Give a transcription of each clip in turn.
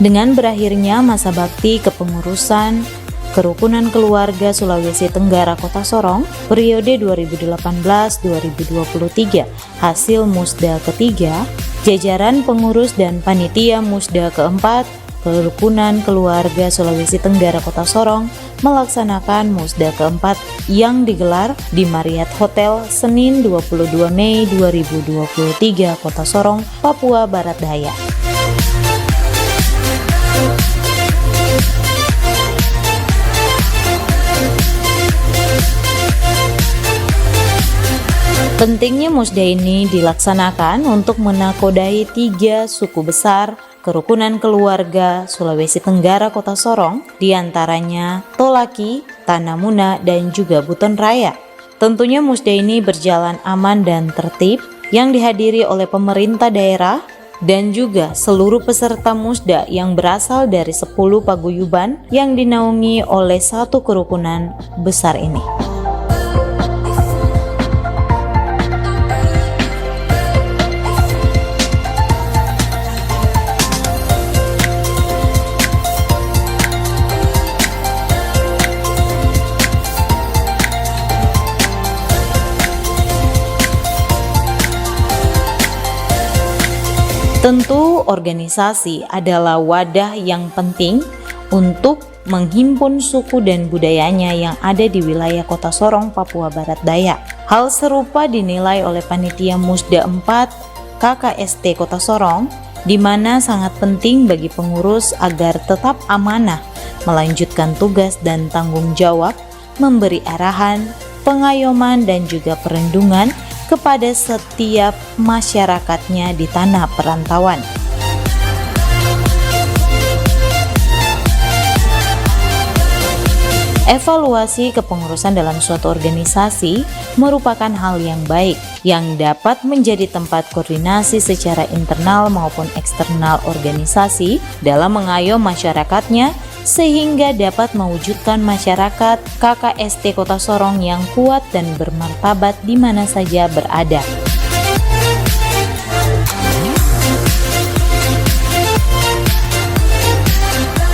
Dengan berakhirnya masa bakti kepengurusan Kerukunan Keluarga Sulawesi Tenggara Kota Sorong periode 2018-2023 hasil Musda ketiga, jajaran pengurus dan panitia Musda keempat Kerukunan Keluarga Sulawesi Tenggara Kota Sorong melaksanakan Musda keempat yang digelar di Marriott Hotel Senin 22 Mei 2023 Kota Sorong, Papua Barat Daya. Pentingnya Musda ini dilaksanakan untuk menakodai 3 suku besar Kerukunan Keluarga Sulawesi Tenggara Kota Sorong, diantaranya Tolaki, Tanamuna, dan juga Buton Raya. Tentunya Musda ini berjalan aman dan tertib yang dihadiri oleh pemerintah daerah dan juga seluruh peserta Musda yang berasal dari 10 paguyuban yang dinaungi oleh satu kerukunan besar ini. Tentu organisasi adalah wadah yang penting untuk menghimpun suku dan budayanya yang ada di wilayah Kota Sorong, Papua Barat Daya. Hal serupa dinilai oleh Panitia Musda 4 KKST Kota Sorong, di mana sangat penting bagi pengurus agar tetap amanah, melanjutkan tugas dan tanggung jawab, memberi arahan, pengayoman dan juga perlindungan kepada setiap masyarakatnya di tanah perantauan. Evaluasi kepengurusan dalam suatu organisasi merupakan hal yang baik yang dapat menjadi tempat koordinasi secara internal maupun eksternal organisasi dalam mengayom masyarakatnya sehingga dapat mewujudkan masyarakat KKST Kota Sorong yang kuat dan bermartabat di mana saja berada.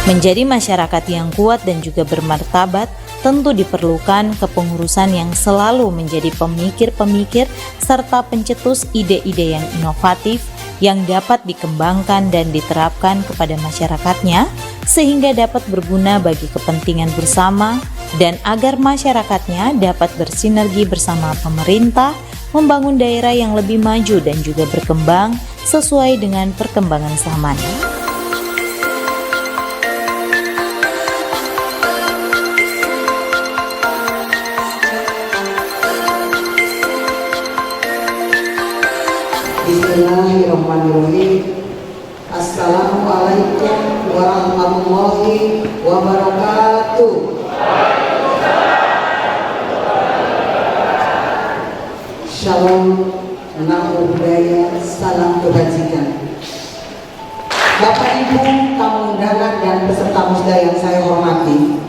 Menjadi masyarakat yang kuat dan juga bermartabat tentu diperlukan kepengurusan yang selalu menjadi pemikir-pemikir serta pencetus ide-ide yang inovatif yang dapat dikembangkan dan diterapkan kepada masyarakatnya sehingga dapat berguna bagi kepentingan bersama dan agar masyarakatnya dapat bersinergi bersama pemerintah membangun daerah yang lebih maju dan juga berkembang sesuai dengan perkembangan zaman. Bismillahirrahmanirrahim. Assalamualaikum warahmatullahi wabarakatuh. Shalom, namo buddhaya, salam kebajikan. Bapak Ibu, tamu undangan dan peserta Musda yang saya hormati,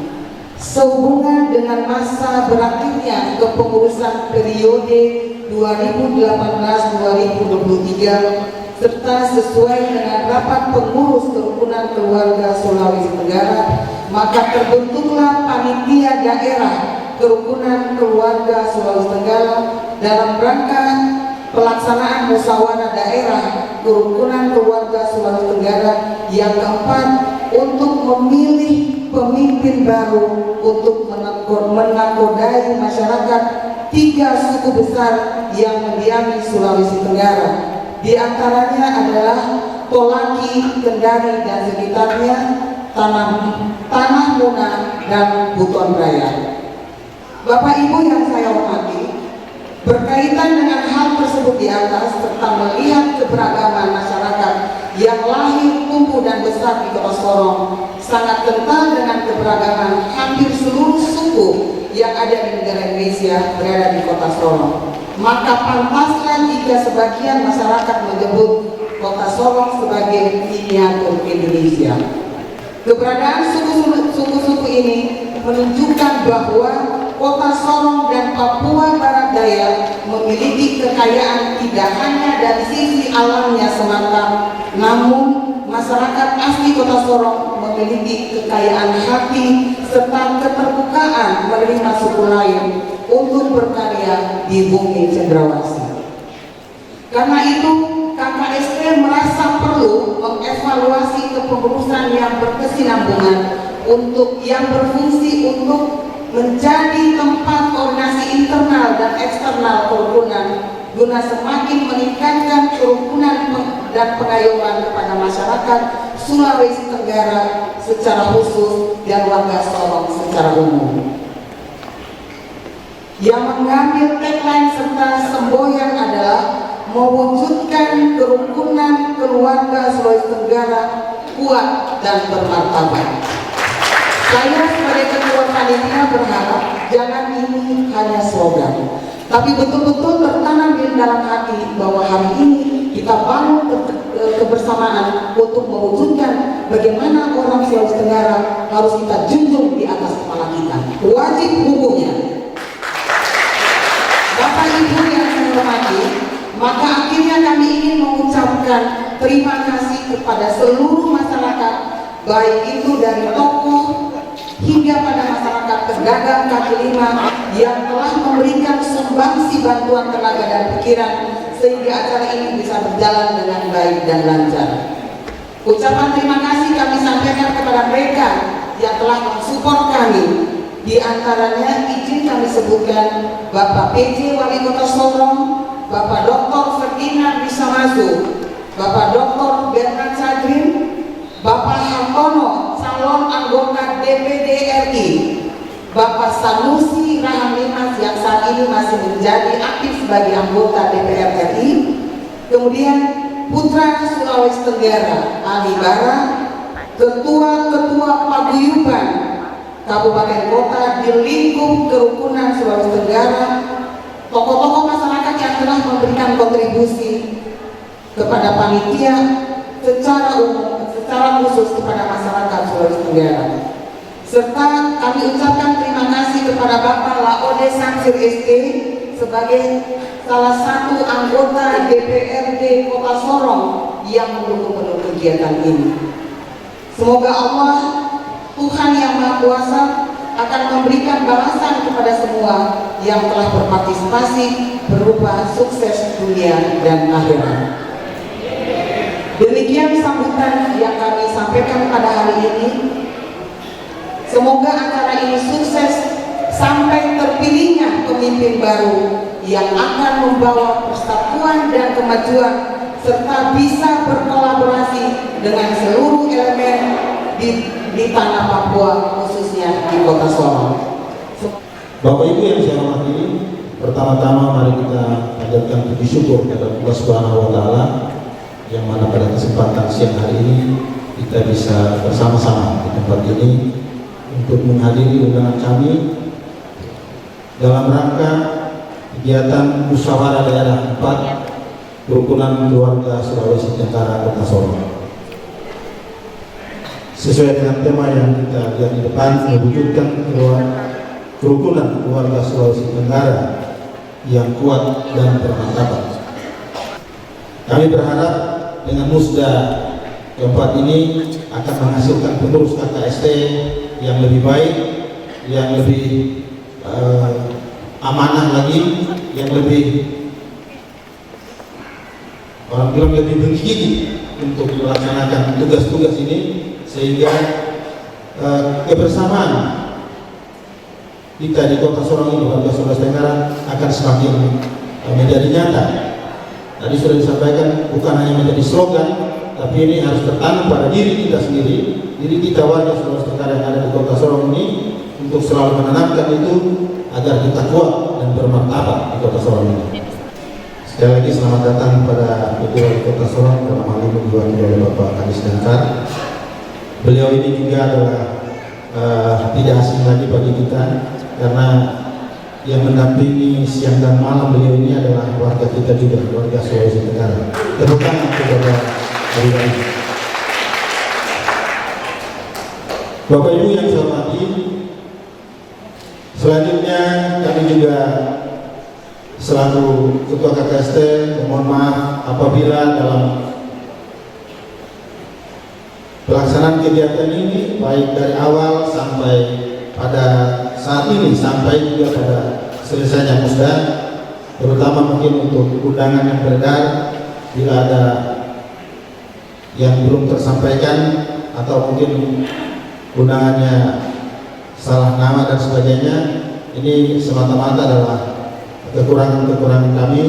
sehubungan dengan masa berakhirnya kepengurusan periode 2018-2023 serta sesuai dengan rapat pengurus Kerukunan Keluarga Sulawesi Tenggara, maka terbentuklah panitia daerah Kerukunan Keluarga Sulawesi Tenggara dalam rangka pelaksanaan musyawarah daerah Kerukunan Keluarga Sulawesi Tenggara yang keempat untuk memilih pemimpin baru untuk menakodai masyarakat 3 suku besar yang mendiami Sulawesi Tenggara. Di antaranya adalah Tolaki, Kendari dan sekitarnya, Tanamuna dan Buton Raya. Bapak Ibu yang saya hormati, berkaitan dengan hal tersebut di atas serta melihat keberagaman masyarakat yang lahir, tumbuh dan besar di Kota Sorong sangat kental dengan keberagaman hampir seluruh suku yang ada di negara Indonesia berada di Kota Sorong. Maka pantaslah jika sebagian masyarakat menyebut Kota Sorong sebagai miniatur Indonesia. Keberadaan suku-suku ini menunjukkan bahwa Kota Sorong dan Papua Barat Daya memiliki kekayaan tidak hanya dari sisi alamnya semata, namun masyarakat asli Kota Sorong memiliki kekayaan hati serta keterbukaan menerima suku lain untuk berkarya di bumi Cendrawasih. Karena itu, KKST merasa perlu mengevaluasi kepengurusan yang berkesinambungan yang berfungsi untuk menjadi tempat koordinasi internal dan eksternal kerukunan guna semakin meningkatkan kerukunan dan pengayuman kepada masyarakat Sulawesi Tenggara secara khusus dan warga Sorong secara umum. Yang mengambil tagline serta semboyan adalah mewujudkan kerukunan keluarga Sulawesi Tenggara kuat dan bermartabat. Saya sebagai ketua panitia berharap jangan ini hanya slogan, tapi betul-betul tertanam di dalam hati bahwa hari ini kita bangun kebersamaan untuk mewujudkan bagaimana orang Sulawesi Tenggara harus kita junjung di atas kepala kita. Wajib hukumnya. Bapak Ibu yang saya hormati, maka akhirnya kami ingin mengucapkan terima kasih kepada seluruh masyarakat, baik itu dari tokoh hingga pada masyarakat pedagang kaki lima yang telah memberikan sumbangsi bantuan tenaga dan pikiran sehingga acara ini bisa berjalan dengan baik dan lancar. Ucapan terima kasih kami sampaikan kepada mereka yang telah mensupport kami. Di antaranya izin kami sebutkan Bapak PJ Wali Kota Sorong, Bapak Dr. Ferdinand Bisamasu, Bapak Dr. Bernard Sadrin, Bapak Hartono, calon anggota DPD RI, Bapak Sanusi Rahamimas yang saat ini masih menjadi aktif sebagai anggota DPR RI, kemudian Putra Sulawesi Tenggara Ali Bara, Ketua-Ketua Paguyuban Kabupaten Kota di lingkup kerukunan Sulawesi Tenggara, tokoh-tokoh masyarakat yang telah memberikan kontribusi kepada panitia secara umum, secara khusus kepada masyarakat Sulawesi Tenggara. Serta kami ucapkan terima kasih kepada Bapak Laode Samsir ST sebagai salah satu anggota DPRD Kota Sorong yang mendukung penuh kegiatan ini. Semoga Allah Tuhan Yang Maha Kuasa akan memberikan balasan kepada semua yang telah berpartisipasi berupa sukses dunia dan akhirat. Demikian sambutan yang kami sampaikan pada hari ini. Semoga acara ini sukses sampai terpilihnya pemimpin baru yang akan membawa persatuan dan kemajuan serta bisa berkolaborasi dengan seluruh elemen di tanah Papua, khususnya di Kota Sorong. Bapak Ibu yang saya hormati, pertama-tama mari kita panjatkan puji syukur kepada Allah Subhanahu wa taala yang mana pada kesempatan siang hari ini kita bisa bersama-sama di tempat ini untuk menghadiri undangan kami dalam rangka kegiatan musyawarah daerah 4 Kerukunan Keluarga Sulawesi Tenggara Kota Sorong. Sesuai dengan tema yang kita lihat di depan, mewujudkan kerukunan keluarga Sulawesi Tenggara yang kuat dan bermartabat. Kami berharap dengan musda keempat ini akan menghasilkan penerus KKST yang lebih baik, yang lebih amanah lagi, yang lebih orang bilang lebih menggigit untuk melaksanakan tugas-tugas ini, sehingga kebersamaan kita di Kota Sorong ini, warga Sulawesi Tenggara, akan semakin menjadi nyata. Tadi sudah disampaikan, bukan hanya menjadi slogan, tapi ini harus tertanam pada diri kita sendiri, diri kita warga Sulawesi Tenggara yang ada di Kota Sorong ini, untuk selalu menanamkan itu agar kita kuat dan bermartabat di Kota Sorong ini. Sekali lagi selamat datang pada Ketua Wali Kota Sorong dalam hal ini diwakili oleh Bapak Kadis Dankar. Beliau ini juga adalah tidak asing lagi bagi kita, karena yang mendampingi siang dan malam beliau ini adalah warga kita juga, warga Sulawesi Tenggara. Tepuk tangan kepada beliau. Bapak Ibu yang saya hormati, selanjutnya kami juga selaku Ketua KKST mohon maaf apabila dalam pelaksanaan kegiatan ini baik dari awal sampai pada saat ini sampai juga pada selesainya musda, terutama mungkin untuk undangan yang beredar, bila ada yang belum tersampaikan atau mungkin undangannya salah nama dan sebagainya, ini semata-mata adalah kekurangan-kekurangan kami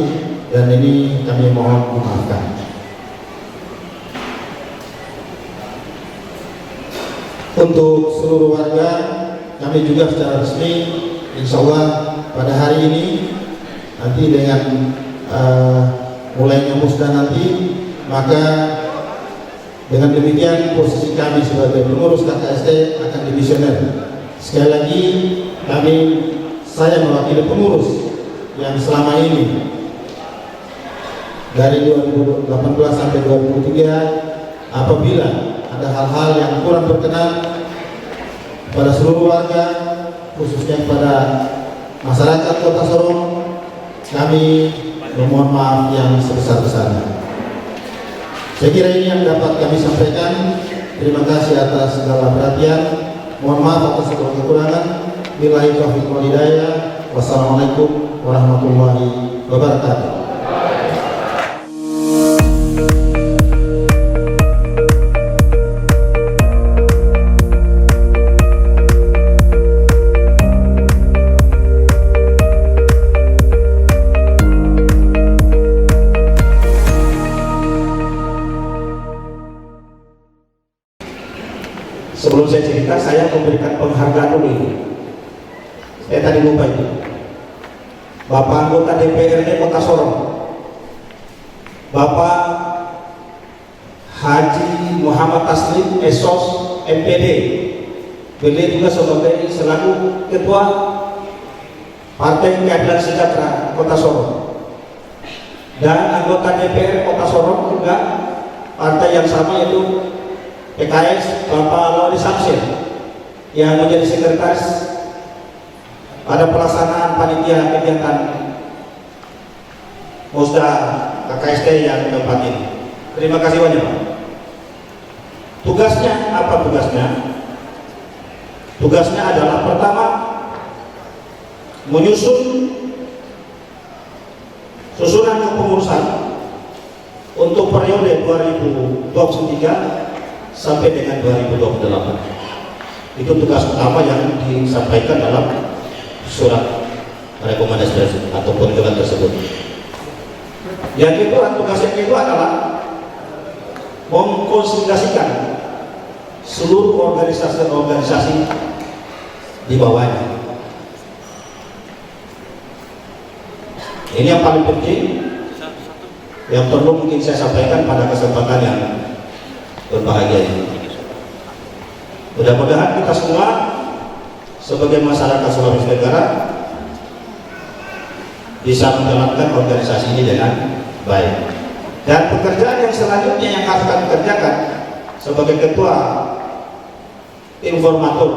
dan ini kami mohon dimaafkan. Untuk seluruh warga, kami juga secara resmi insya Allah pada hari ini nanti dengan mulainya musda nanti, maka dengan demikian posisi kami sebagai pengurus KKST akan divisioner. Sekali lagi saya mewakili pengurus yang selama ini dari 2018 sampai 2023, apabila ada hal-hal yang kurang berkenan pada seluruh warga, khususnya kepada masyarakat Kota Sorong, kami memohon maaf yang sebesar-besarnya. Saya kira ini yang dapat kami sampaikan. Terima kasih atas segala perhatian. Mohon maaf atas segala kekurangan. Billahi taufiq wal hidayah. Wassalamualaikum warahmatullahi wabarakatuh. Sebelum saya cerita, saya memberikan penghargaan dulu ini. Saya tadi lupa itu. Bapak anggota DPRD Kota Sorong, Bapak Haji Muhammad Taslim Esos MPD, beliau juga selaku Ketua Partai Keadilan Sejahtera Kota Sorong, dan anggota DPR Kota Sorong juga partai yang sama, yaitu PKS, Bapak Lauli Samsir, yang menjadi sekretaris pada pelaksanaan panitia kegiatan musda KKST yang keempat ini. Terima kasih banyak, Pak. Tugasnya apa? Tugasnya adalah pertama menyusun susunan kepengurusan untuk periode 2023 sampai dengan 2028. Itu tugas utama yang disampaikan dalam surat rekomendasi atau kunjungan tersebut. Yang kedua, tugas yang kedua adalah mengkonsolidasikan seluruh organisasi di bawahnya. Ini yang paling penting, yang perlu mungkin saya sampaikan pada kesempatan yang berbahagia ini. Mudah-mudahan kita semua sebagai masyarakat Sulawesi Tenggara bisa menjalankan organisasi ini dengan baik. Dan pekerjaan yang selanjutnya yang harus kami kerjakan sebagai ketua informator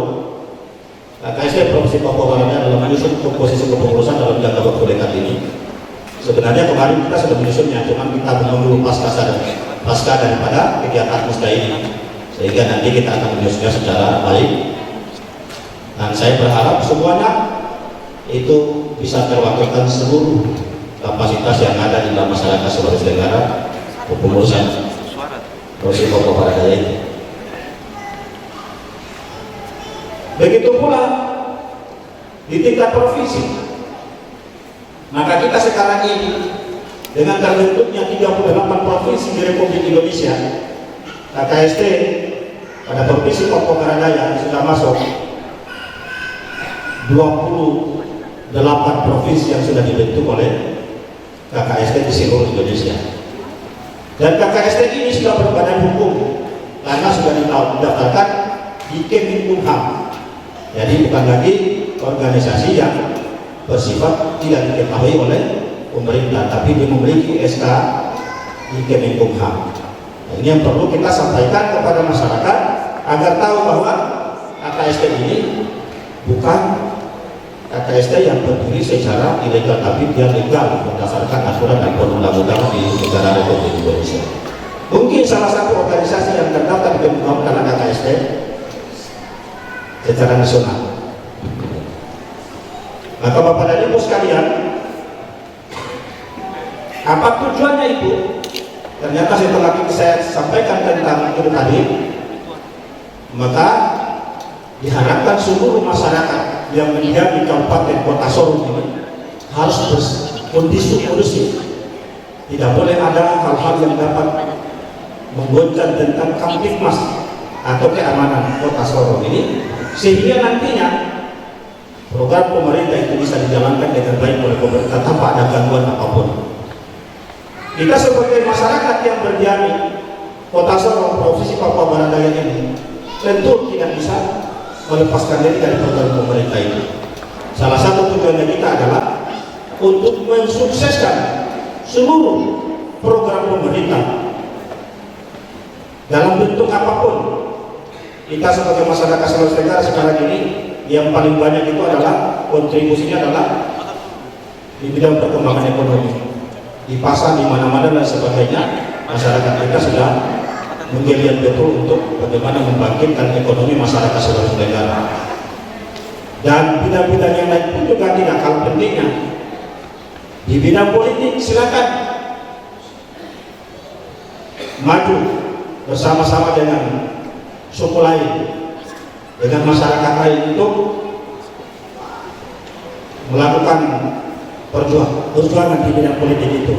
KKST Provinsi Papua Barat dalam menyusun komposisi kepengurusan dalam jangka waktu dekat ini. Sebenarnya kemarin kita sudah menyusunnya, cuma kita menunggu pasca daripada kegiatan musda ini, sehingga nanti kita akan menyusunnya secara baik. Dan saya berharap semuanya itu bisa terwakilkan seluruh kapasitas yang ada di dalam masyarakat Sulawesi Tenggara kepengurusan Provinsi Papua Barat Daya ini. Begitu pula di tingkat provinsi. Maka kita sekarang ini dengan terbentuknya 38 provinsi di Republik Indonesia, KKST pada Provinsi Papua Barat Daya sudah masuk 28 provinsi yang sudah dibentuk oleh KKST di seluruh Indonesia. Dan KKST ini sudah berbadan hukum karena sudah didaftarkan di Kemenkumham. Jadi bukan lagi organisasi yang bersifat tidak diketahui oleh pemerintah, tapi dia memiliki SK di Kemenkumham. Nah, ini yang perlu kita sampaikan kepada masyarakat agar tahu bahwa KKST ini bukan KKST yang berdiri secara ilegal, tapi dia legal berdasarkan aturan dan perundang-undangan di negara Republik Indonesia. Mungkin salah satu organisasi yang terdaftar di Kemenkumham adalah secara nasional. Maka Bapak dan Ibu sekalian, apa tujuannya itu? Ternyata setelah saya sampaikan tentang itu tadi, maka diharapkan seluruh masyarakat yang mendiam di Kabupaten Kota Sorong ini harus kondusif. Tidak boleh ada hal-hal yang dapat menggoncang tentang Kamtibmas atau keamanan Kota Sorong ini, sehingga nantinya program pemerintah itu bisa dijalankan dengan baik oleh pemerintah tanpa ada gangguan apapun. Kita sebagai masyarakat yang berdiam di Kota Sorong, Provinsi Papua Barat Daya ini tentu tidak bisa melepaskan diri dari program pemerintah itu. Salah satu tujuannya kita adalah untuk mensukseskan seluruh program pemerintah dalam bentuk apapun. Kita sebagai masyarakat Sulawesi Tenggara sekarang ini yang paling banyak itu adalah kontribusinya adalah di bidang perkembangan ekonomi, di pasar, di mana-mana dan sebagainya. Masyarakat kita sudah menggeliat betul untuk bagaimana membangkitkan ekonomi masyarakat Sulawesi Tenggara. Dan bidang-bidang yang lain pun juga tidak kalah pentingnya. Di bidang politik silakan maju bersama-sama dengan suku lain, dengan masyarakat lain untuk melakukan perjuangan di bidang politik itu.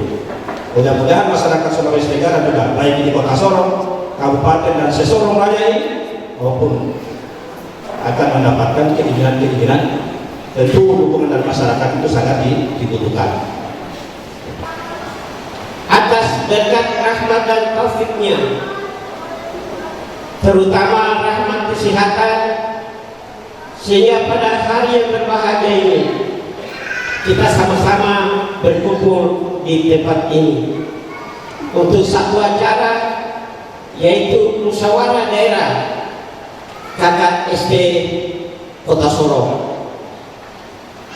Mudah-mudahan masyarakat Sulawesi Tenggara juga baik di Kota Sorong, Kabupaten dan Sesorong Raya ini maupun akan mendapatkan keinginan-keinginan. Tentu dukungan dari masyarakat itu sangat dibutuhkan. Atas berkat rahmat dan taufiknya, terutama rahmat kesehatan, sehingga pada hari yang berbahagia ini kita sama-sama berkumpul di tempat ini untuk satu acara, yaitu musyawarah daerah KKSD Kota Sorong.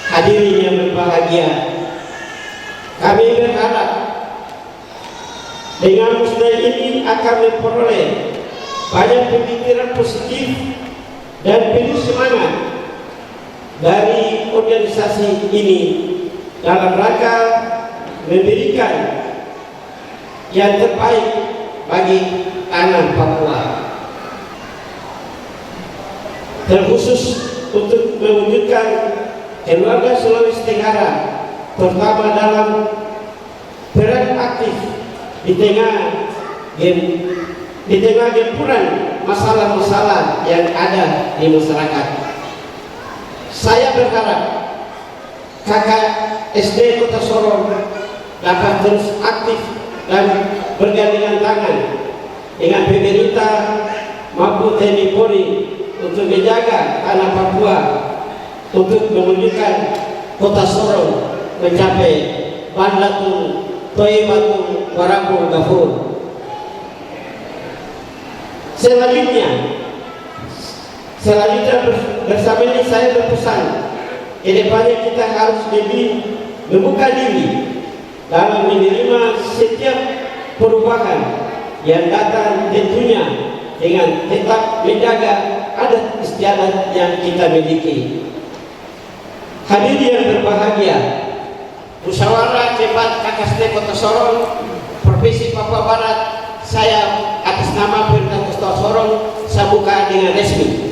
Hadirin yang berbahagia, kami berharap dengan musnah ini akan memperoleh banyak pemikiran positif dan penuh semangat dari organisasi ini dalam rangka memberikan yang terbaik bagi tanah Papua, terkhusus untuk mewujudkan keluarga Sulawesi Tenggara, terutama dalam peran aktif di tengah gempuran masalah-masalah yang ada di masyarakat. Saya berharap KKSD Kota Sorong dapat terus aktif dan bergandengan tangan dengan pemerintah maupun TNI Polri untuk menjaga tanah Papua, untuk mewujudkan Kota Sorong mencapai Baldatun Thayyibatun Warabul Ghafur. Selanjutnya bersama ini saya berpesan, ke depannya kita harus lebih membuka diri dalam menerima setiap perubahan yang datang, tentunya dengan tetap menjaga adat istiadat yang kita miliki. Hadirin yang berbahagia, musyawarah debat KKSD Kota Sorong Provinsi Papua Barat, saya atas nama pemerintah Kota Sorong saya buka dengan resmi.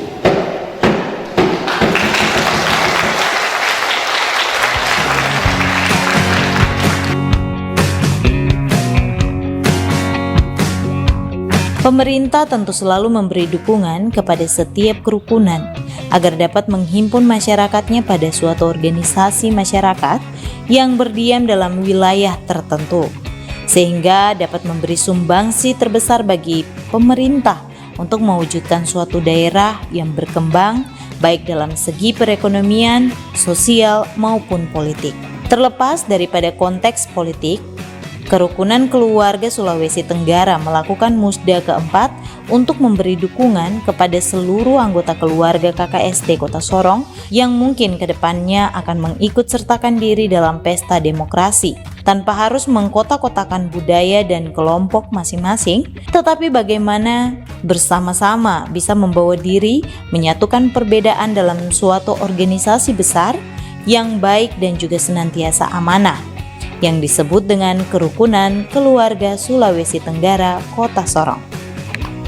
Pemerintah tentu selalu memberi dukungan kepada setiap kerukunan agar dapat menghimpun masyarakatnya pada suatu organisasi masyarakat yang berdiam dalam wilayah tertentu, sehingga dapat memberi sumbangsi terbesar bagi pemerintah untuk mewujudkan suatu daerah yang berkembang baik dalam segi perekonomian, sosial maupun politik. Terlepas daripada konteks politik, Kerukunan Keluarga Sulawesi Tenggara melakukan musda keempat untuk memberi dukungan kepada seluruh anggota keluarga KKST Kota Sorong yang mungkin kedepannya akan mengikut sertakan diri dalam pesta demokrasi, tanpa harus mengkotak-kotakan budaya dan kelompok masing-masing, tetapi bagaimana bersama-sama bisa membawa diri menyatukan perbedaan dalam suatu organisasi besar yang baik dan juga senantiasa amanah, yang disebut dengan Kerukunan Keluarga Sulawesi Tenggara Kota Sorong.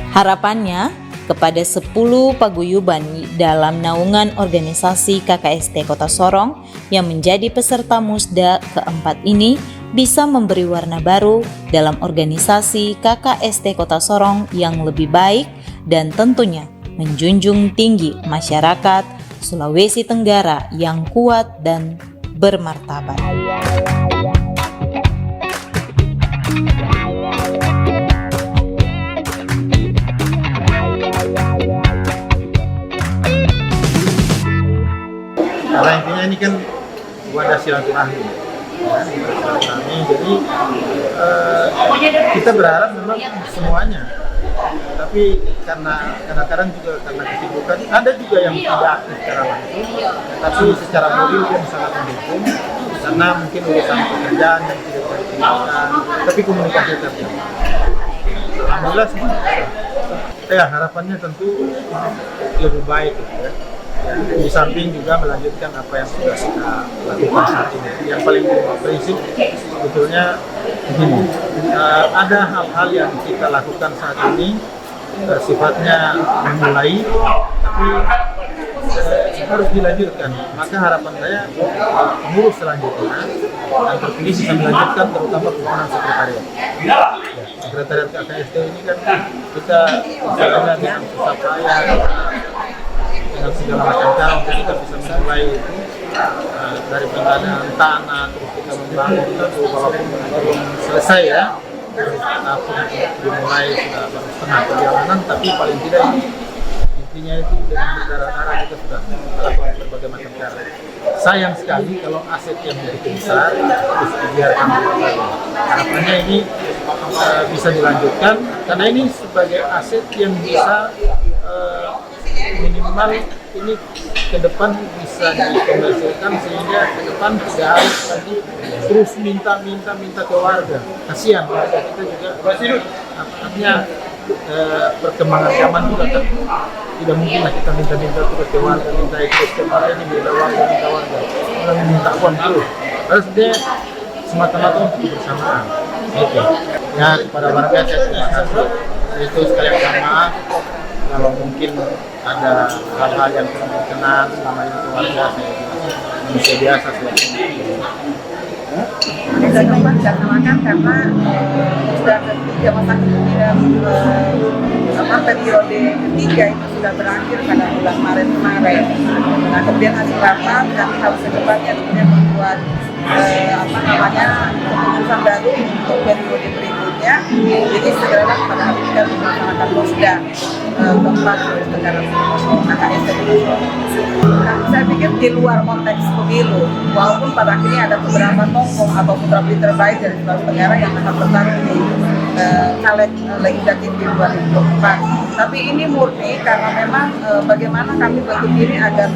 Harapannya kepada 10 paguyuban dalam naungan organisasi KKST Kota Sorong yang menjadi peserta musda keempat ini bisa memberi warna baru dalam organisasi KKST Kota Sorong yang lebih baik dan tentunya menjunjung tinggi masyarakat Sulawesi Tenggara yang kuat dan bermartabat. Karena intinya ini kan wadah silaturahmi. Jadi kita berharap memang semuanya. Tapi karena kadang-kadang juga karena kesibukan, ada juga yang tidak aktif secara langsung, tapi secara moral yang sangat mendukung. Karena mungkin urusan pekerjaan yang tidak tertinggalkan, tapi komunikasi terjaga. Alhamdulillah semua. Ya harapannya tentu lebih baik, ya. Di samping juga melanjutkan apa yang sudah kita lakukan saat ini. Yang paling prinsip sebetulnya begini, ada hal-hal yang kita lakukan saat ini sifatnya memulai, tapi harus dilanjutkan. Maka harapan saya pengurus selanjutnya dan terpilih bisa melanjutkan, terutama pembangunan sekretariat. Sekretariat KKST ini kan kita misalnya dengan susah payah, dengan segala macam cara untuk kita bisa memulai itu dari pengadaan tanah, terus kita membangun itu walaupun belum selesai ya, tapi dimulai sudah baru setengah perjalanan, tapi paling tidak ini intinya itu dengan berdarah-darah kita sudah melakukan berbagai macam cara. Sayang sekali kalau aset yang begitu besar terus dibiarkan begitu. Harapannya ini bisa dilanjutkan karena ini sebagai aset yang bisa minimal ini ke depan bisa dikomersilkan sehingga ke depan tidak harus lagi terus minta ke warga. Kasihan warga kita juga artinya perkembangan zaman juga kan tidak mungkin lah kita minta terus ke warga, minta itu setiap hari ini minta warga, orang minta uang terus. Harus dia semata-mata untuk kebersamaan. Oke. Ya kepada warga saya terima kasih. Itu sekalian maaf kalau mungkin ada hal-hal yang kurang berkenan selama ini keluarga saya manusia biasa Saya coba dilaksanakan karena sudah ketiga masa kepemimpinan periode ketiga itu sudah berakhir pada bulan Maret kemarin. Nah kemudian hasil rapat kami harus secepatnya membuat keputusan baru untuk periode berikutnya. Jadi segeralah pada hari ini kami melaksanakan musda keempat Tenggara KKST. Saya pikir di luar konteks pemilu, walaupun pada akhirnya ada beberapa tokoh atau putra-putri terbaik dari Sulawesi Tenggara yang akan bertarung di caleg legislatif di 2024. Tapi ini murni karena memang bagaimana kami bentuk ini agar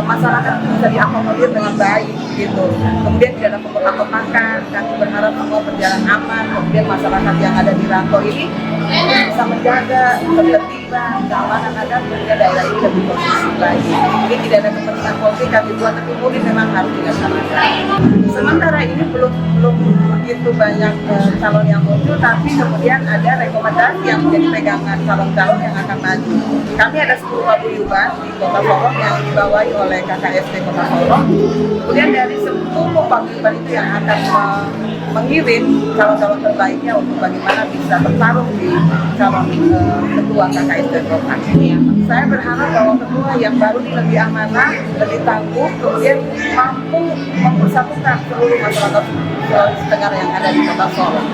masyarakat bisa diakomodir dengan baik gitu. Kemudian tidak ada kotak-kotakan, kami berharap semua berjalan aman. Kemudian masyarakat yang ada di rantau ini bisa menjaga ketertiban, keamanan agar daerah ini lebih kondusif lagi. Ini tidak ada kepentingan politik kami buat, tapi murni memang harus dilaksanakan. Sementara ini belum begitu banyak calon yang muncul, tapi kemudian ada rekomendasi yang menjadi pegangan calon-calon yang akan maju. Kami ada 10 paguyuban di Kota Sorong yang dibawahi oleh KKST Kota Sorong. Kemudian dari 10 paguyuban itu yang akan mengirim calon-calon terbaiknya untuk bagaimana bisa bertarung di calon ketua KKST Kota. Saya berharap bahwa ketua yang baru ini lebih amanah, lebih tangguh, kemudian mampu mempersatukan seluruh masyarakat Sulawesi Tenggara yang ada di Kota Sorong.